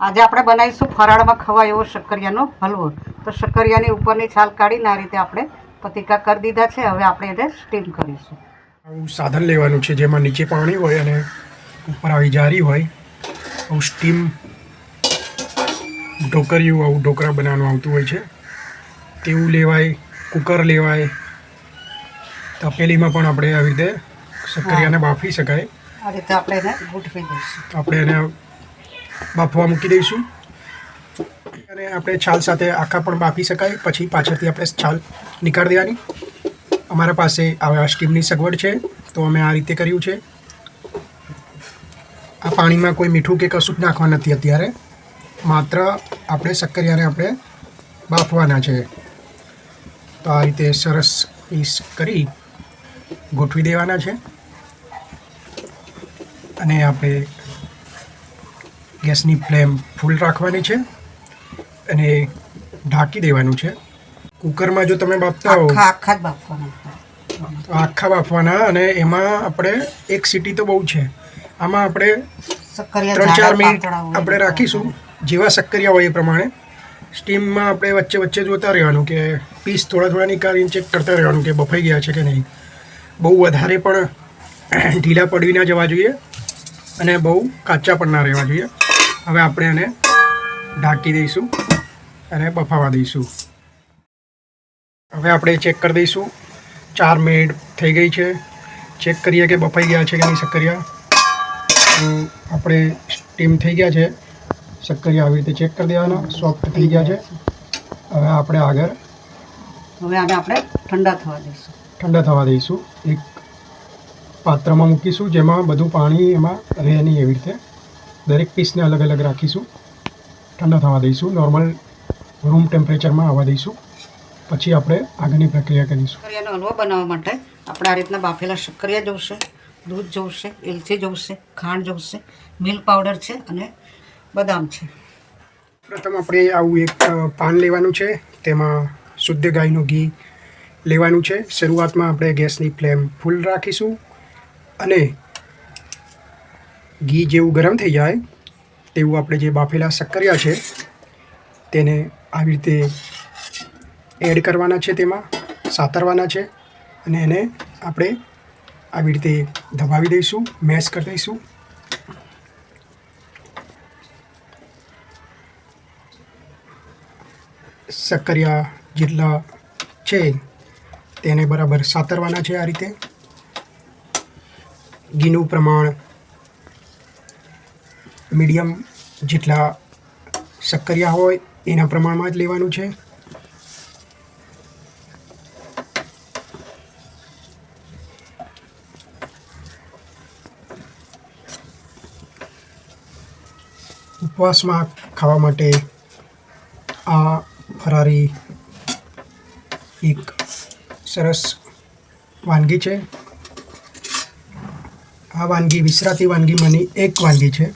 આજે આપણે બનાવીશું ફરાળમાં ખવાય એવો શક્કરિયાનો હલવો. તો શક્કરિયાની ઉપરની છાલ કાઢીને આ રીતે આપણે પતીકા કરી દીધા છે. હવે આપણે એને સ્ટીમ કરીશું. આવું સાધન લેવાનું છે જેમાં નીચે પાણી હોય અને ઉપર આવી જારી હોય. આવું સ્ટીમ ઢોકરિયું, આવું ઢોકળા બનાવવાનું આવતું હોય છે તેવું લેવાય. કુકર લેવાય. તપેલીમાં પણ આપણે આવી રીતે શક્કરિયાને બાફી શકાય. આ રીતે આપણે એને ગોઠવી દઈશું. આપણે એને બાફવા મૂકી દઈશું અને આપણે છાલ સાથે આખા પણ બાફી શકાય. પછી પાછળથી આપણે છાલ નીકાળી દેવાની. અમારા પાસે આવા સ્ટીમની સગવડ છે તો અમે આ રીતે કર્યું છે. આ પાણીમાં કોઈ મીઠું કે કશું જ નાખવા નથી અત્યારે. માત્ર આપણે શક્કરિયાને આપણે બાફવાના છે. તો આ રીતે સરસ પીસ કરી ગોઠવી દેવાના છે અને આપણે ગેસની ફ્લેમ ફૂલ રાખવાની છે અને ઢાંકી દેવાનું છે. કુકરમાં જો તમે બાફતા હો આખા જ બાફવાના. તો આખા બાફવાના અને એમાં આપણે એક સીટી તો બહુ છે. આમાં આપણે 3-4 મિનિટ આપણે રાખીશું. જેવા શક્કરિયા હોય એ પ્રમાણે સ્ટીમમાં આપણે વચ્ચે વચ્ચે જોતા રહેવાનું કે પીસ થોડા નીકાળીને ચેક કરતા રહેવાનું કે બફાઈ ગયા છે કે નહીં. બહુ વધારે પણ ઢીલા પડી ના જવા જોઈએ અને બહુ કાચા પણ ના રહેવા જોઈએ. હવે આપણે એને ઢાંકી દઈશું અને બફાવા દઈશું. હવે આપણે ચેક કરી દઈશું. 4 મિનિટ થઈ ગઈ છે. ચેક કરીએ કે બફાઈ ગયા છે કે નહીં શક્કરિયા. આપણે સ્ટીમ થઈ ગયા છે શક્કરિયા. આવી રીતે ચેક કરી દેવાના. સોફ્ટ થઈ ગયા છે. હવે આપણે આગળ આને આપણે ઠંડા થવા દઈશું. એક પાત્રમાં મૂકીશું જેમાં બધું પાણી એમાં રહે નહીં. એવી રીતે દરેક પીસને અલગ અલગ રાખીશું. ઠંડા થવા દઈશું. નોર્મલ રૂમ ટેમ્પરેચરમાં આવવા દઈશું. પછી આપણે આગળની પ્રક્રિયા કરીશું. શક્કરિયાનો હલવો બનાવવા માટે આપણે આ રીતના બાફેલા શક્કરિયા જોઈશે, દૂધ જોઈશે, એલચી જોઈશે, ખાંડ જોઈશે, મિલ્ક પાવડર છે અને બદામ છે. પ્રથમ આપણે આવું એક પાન લેવાનું છે. તેમાં શુદ્ધ ગાયનું ઘી લેવાનું છે. શરૂઆતમાં આપણે ગેસની ફ્લેમ ફૂલ રાખીશું અને ઘી જેવું ગરમ થઈ જાય તેવું આપણે જે બાફેલા શક્કરિયા છે તેને આવી રીતે એડ કરવાના છે. તેમાં સાતરવાના છે અને એને આપણે આવી રીતે દબાવી દઈશું, મેશ કરી દઈશું. શક્કરિયા જેટલા છે તેને બરાબર સાતરવાના છે. આ રીતે ઘીનું પ્રમાણ મીડિયમ જેટલા શક્કરિયા હોય એના પ્રમાણમાં જ લેવાનું છે. ઉપવાસમાં ખાવા માટે આ ફરારી એક સરસ વાનગી છે. આ વાનગી વિસરાતી વાનગીમાંની એક વાનગી છે.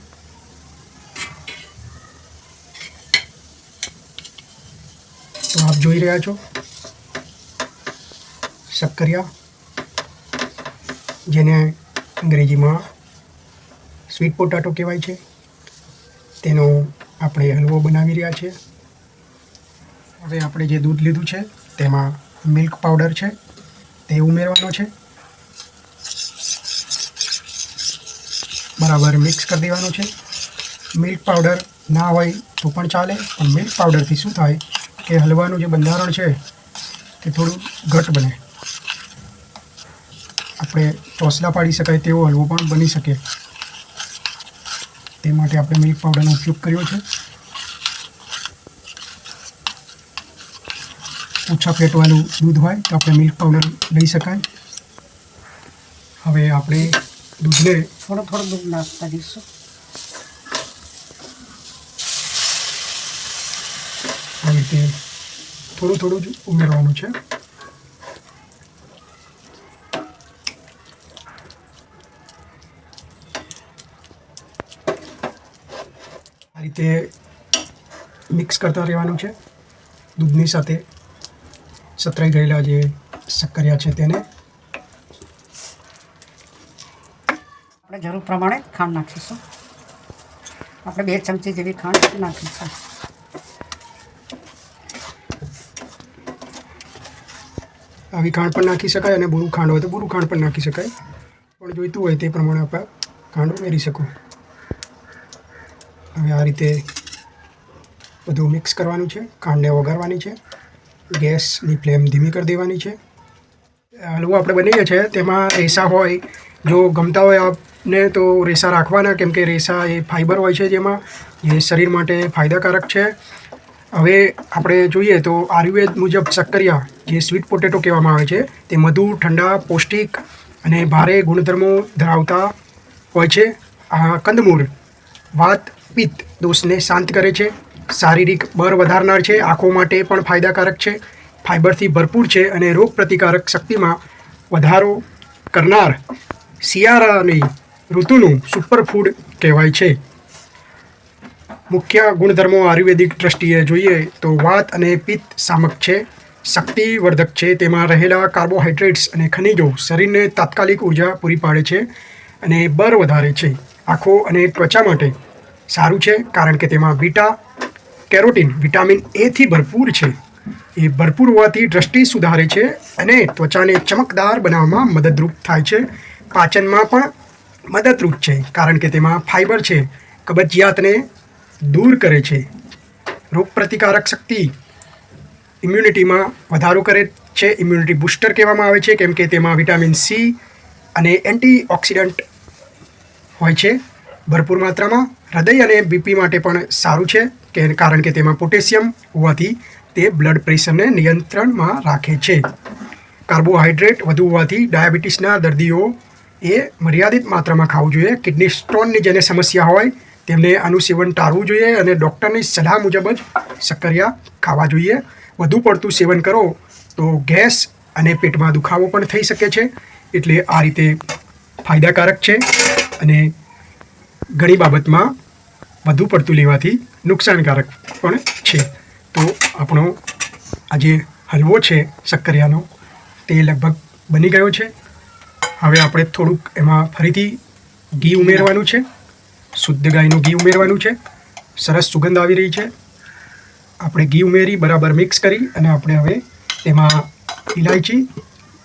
તો આપ જોઈ રહ્યા છો શક્કરિયા, જેને અંગ્રેજીમાં સ્વીટ પોટાટો કહેવાય છે, તેનો આપણે હલવો બનાવી રહ્યા છીએ. હવે આપણે જે દૂધ લીધું છે તેમાં મિલ્ક પાવડર છે તે ઉમેરવાનો છે. બરાબર મિક્સ કરી દેવાનું છે. મિલ્ક પાવડર ના હોય તો પણ ચાલે, પણ મિલ્ક પાવડરથી શું થાય કે હલવાનું જે બંધારણ છે તે થોડું ઘટ બને. આપણે ચોસલા પાડી શકાય તેવો હલવો પણ બની શકે. તે માટે આપણે મિલ્ક પાવડરનો ઉપયોગ કર્યો છે. ઓછા ફેટવાળું દૂધ હોય તો આપણે મિલ્ક પાવડર લઈ શકાય. હવે આપણે દૂધને થોડું દૂધ નાખતા દઈશું. આ રીતે થોડું જ ઉમેરવાનું છે. આ રીતે મિક્સ કરતા રહેવાનું છે. દૂધની સાથે સતરાઈ ગયેલા જે શક્કરિયા છે તેને આપણે જરૂર પ્રમાણે ખાંડ નાખીશું. આપણે 2 ચમચી જેવી ખાંડ નાખીશું. આવી ખાંડ પણ નાખી શકાય અને બુરું ખાંડ હોય તો બુરું ખાંડ પણ નાખી શકાય, પણ જોઈતું હોય તે પ્રમાણે આપણે ખાંડ ઉમેરી શકો. હવે આ રીતે બધું મિક્સ કરવાનું છે. ખાંડને વઘારવાની છે. ગેસની ફ્લેમ ધીમી કરી દેવાની છે. હલવો આપણે બનાવીએ છીએ તેમાં રેસા હોય, જો ગમતા હોય આપને તો રેસા રાખવાના, કેમ કે રેસા એ ફાઈબર હોય છે જેમાં, જે શરીર માટે ફાયદાકારક છે. હવે આપણે જોઈએ તો આયુર્વેદ મુજબ શક્કરિયા, જે સ્વીટ પોટેટો કહેવામાં આવે છે, તે મધુર, ઠંડા, પૌષ્ટિક અને ભારે ગુણધર્મો ધરાવતા હોય છે. આ કંદમૂળ વાત પિત્ત દોષને શાંત કરે છે, શારીરિક બળ વધારનાર છે, આંખો માટે પણ ફાયદાકારક છે, ફાઇબરથી ભરપૂર છે અને રોગ પ્રતિકારક શક્તિમાં વધારો કરનાર શિયાળાની ઋતુનું સુપરફૂડ કહેવાય છે. મુખ્ય ગુણધર્મો આયુર્વેદિક દ્રષ્ટિએ જોઈએ તો વાત અને પિત્ત શામક છે, શક્તિવર્ધક છે, તેમાં રહેલા કાર્બોહાઈડ્રેટ્સ અને ખનિજો શરીરને તાત્કાલિક ઉર્જા પૂરી પાડે છે અને બળ વધારે છે. આંખો અને ત્વચા માટે સારું છે, કારણ કે તેમાં કેરોટીન વિટામિન એથી ભરપૂર છે. એ ભરપૂર હોવાથી દ્રષ્ટિ સુધારે છે અને ત્વચાને ચમકદાર બનાવવામાં મદદરૂપ થાય છે. પાચનમાં પણ મદદરૂપ છે, કારણ કે તેમાં ફાઇબર છે, કબજિયાતને દૂર કરે છે, રોગ પ્રતિકારક શક્તિ, ઇમ્યુનિટીમાં વધારો કરે છે. ઇમ્યુનિટી બૂસ્ટર કહેવામાં આવે છે, કેમ કે તેમાં વિટામિન સી અને એન્ટીઓક્સિડન્ટ હોય છે ભરપૂર માત્રામાં. હૃદય અને બીપી માટે પણ સારું છે, કારણ કે તેમાં પોટેશિયમ હોવાથી તે બ્લડ પ્રેશરને નિયંત્રણમાં રાખે છે. કાર્બોહાઈડ્રેટ વધુ હોવાથી ડાયાબિટીસના દર્દીઓ એ મર્યાદિત માત્રામાં ખાવું જોઈએ. કિડની સ્ટોનની જેને સમસ્યા હોય તેમને આનું સેવન ટાળવું જોઈએ અને ડૉક્ટરની સલાહ મુજબ જ શક્કરિયા ખાવા જોઈએ. વધુ પડતું સેવન કરો તો ગેસ અને પેટમાં દુખાવો પણ થઈ શકે છે. એટલે આ રીતે ફાયદાકારક છે અને ઘણી બાબતમાં વધુ પડતું લેવાથી નુકસાનકારક પણ છે. તો આપણો આ જે હલવો છે શક્કરિયાનો તે લગભગ બની ગયો છે. હવે આપણે થોડુંક એમાં ફરીથી ઘી ઉમેરવાનું છે. શુદ્ધ ગાયનું ઘી ઉમેરવાનું છે. સરસ સુગંધ આવી રહી છે. આપણે ઘી ઉમેરી બરાબર મિક્સ કરી અને આપણે હવે તેમાં ઇલાયચી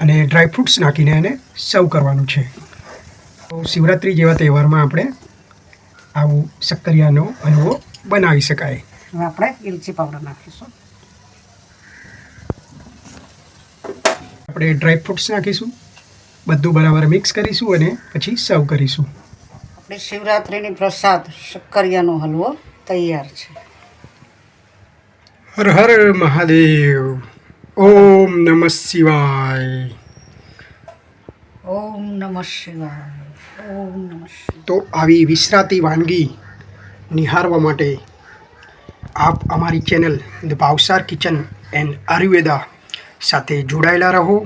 અને ડ્રાયફ્રૂટ્સ નાખીને એને સર્વ કરવાનું છે. તો શિવરાત્રિ જેવા તહેવારમાં આપણે આવું શક્કરિયાનો હલવો બનાવી શકાય. હવે આપણે ઇલાયચી પાવડર નાખીશું. આપણે ડ્રાયફ્રૂટ્સ નાખીશું, બધું બરાબર મિક્સ કરીશું અને પછી સર્વ કરીશું. આપણી શિવરાત્રિની પ્રસાદ શક્કરિયાનો હલવો તૈયાર છે. હર હર મહાદેવ. ઓમ નમઃ શિવાય. ઓમ નમઃ શિવાય. ઓમ નમઃ શિવાય. તો આવી વિસરાતી વાનગી નિહાળવા માટે આપ અમારી channel the Bhavsar kitchen and Ayurveda સાથે જોડાયેલા રહો.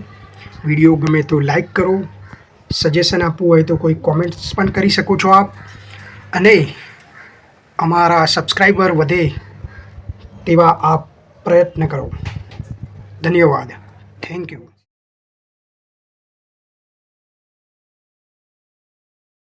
વિડીયો ગમે તો લાઈક કરો, સજેશન આપવું હોય તો કોઈ કોમેન્ટ્સ પણ કરી શકો છો આપ, અને અમારા સબસ્ક્રાઈબર વધે તેવા આપ પ્રયત્ન કરો. ધન્યવાદ. Thank you.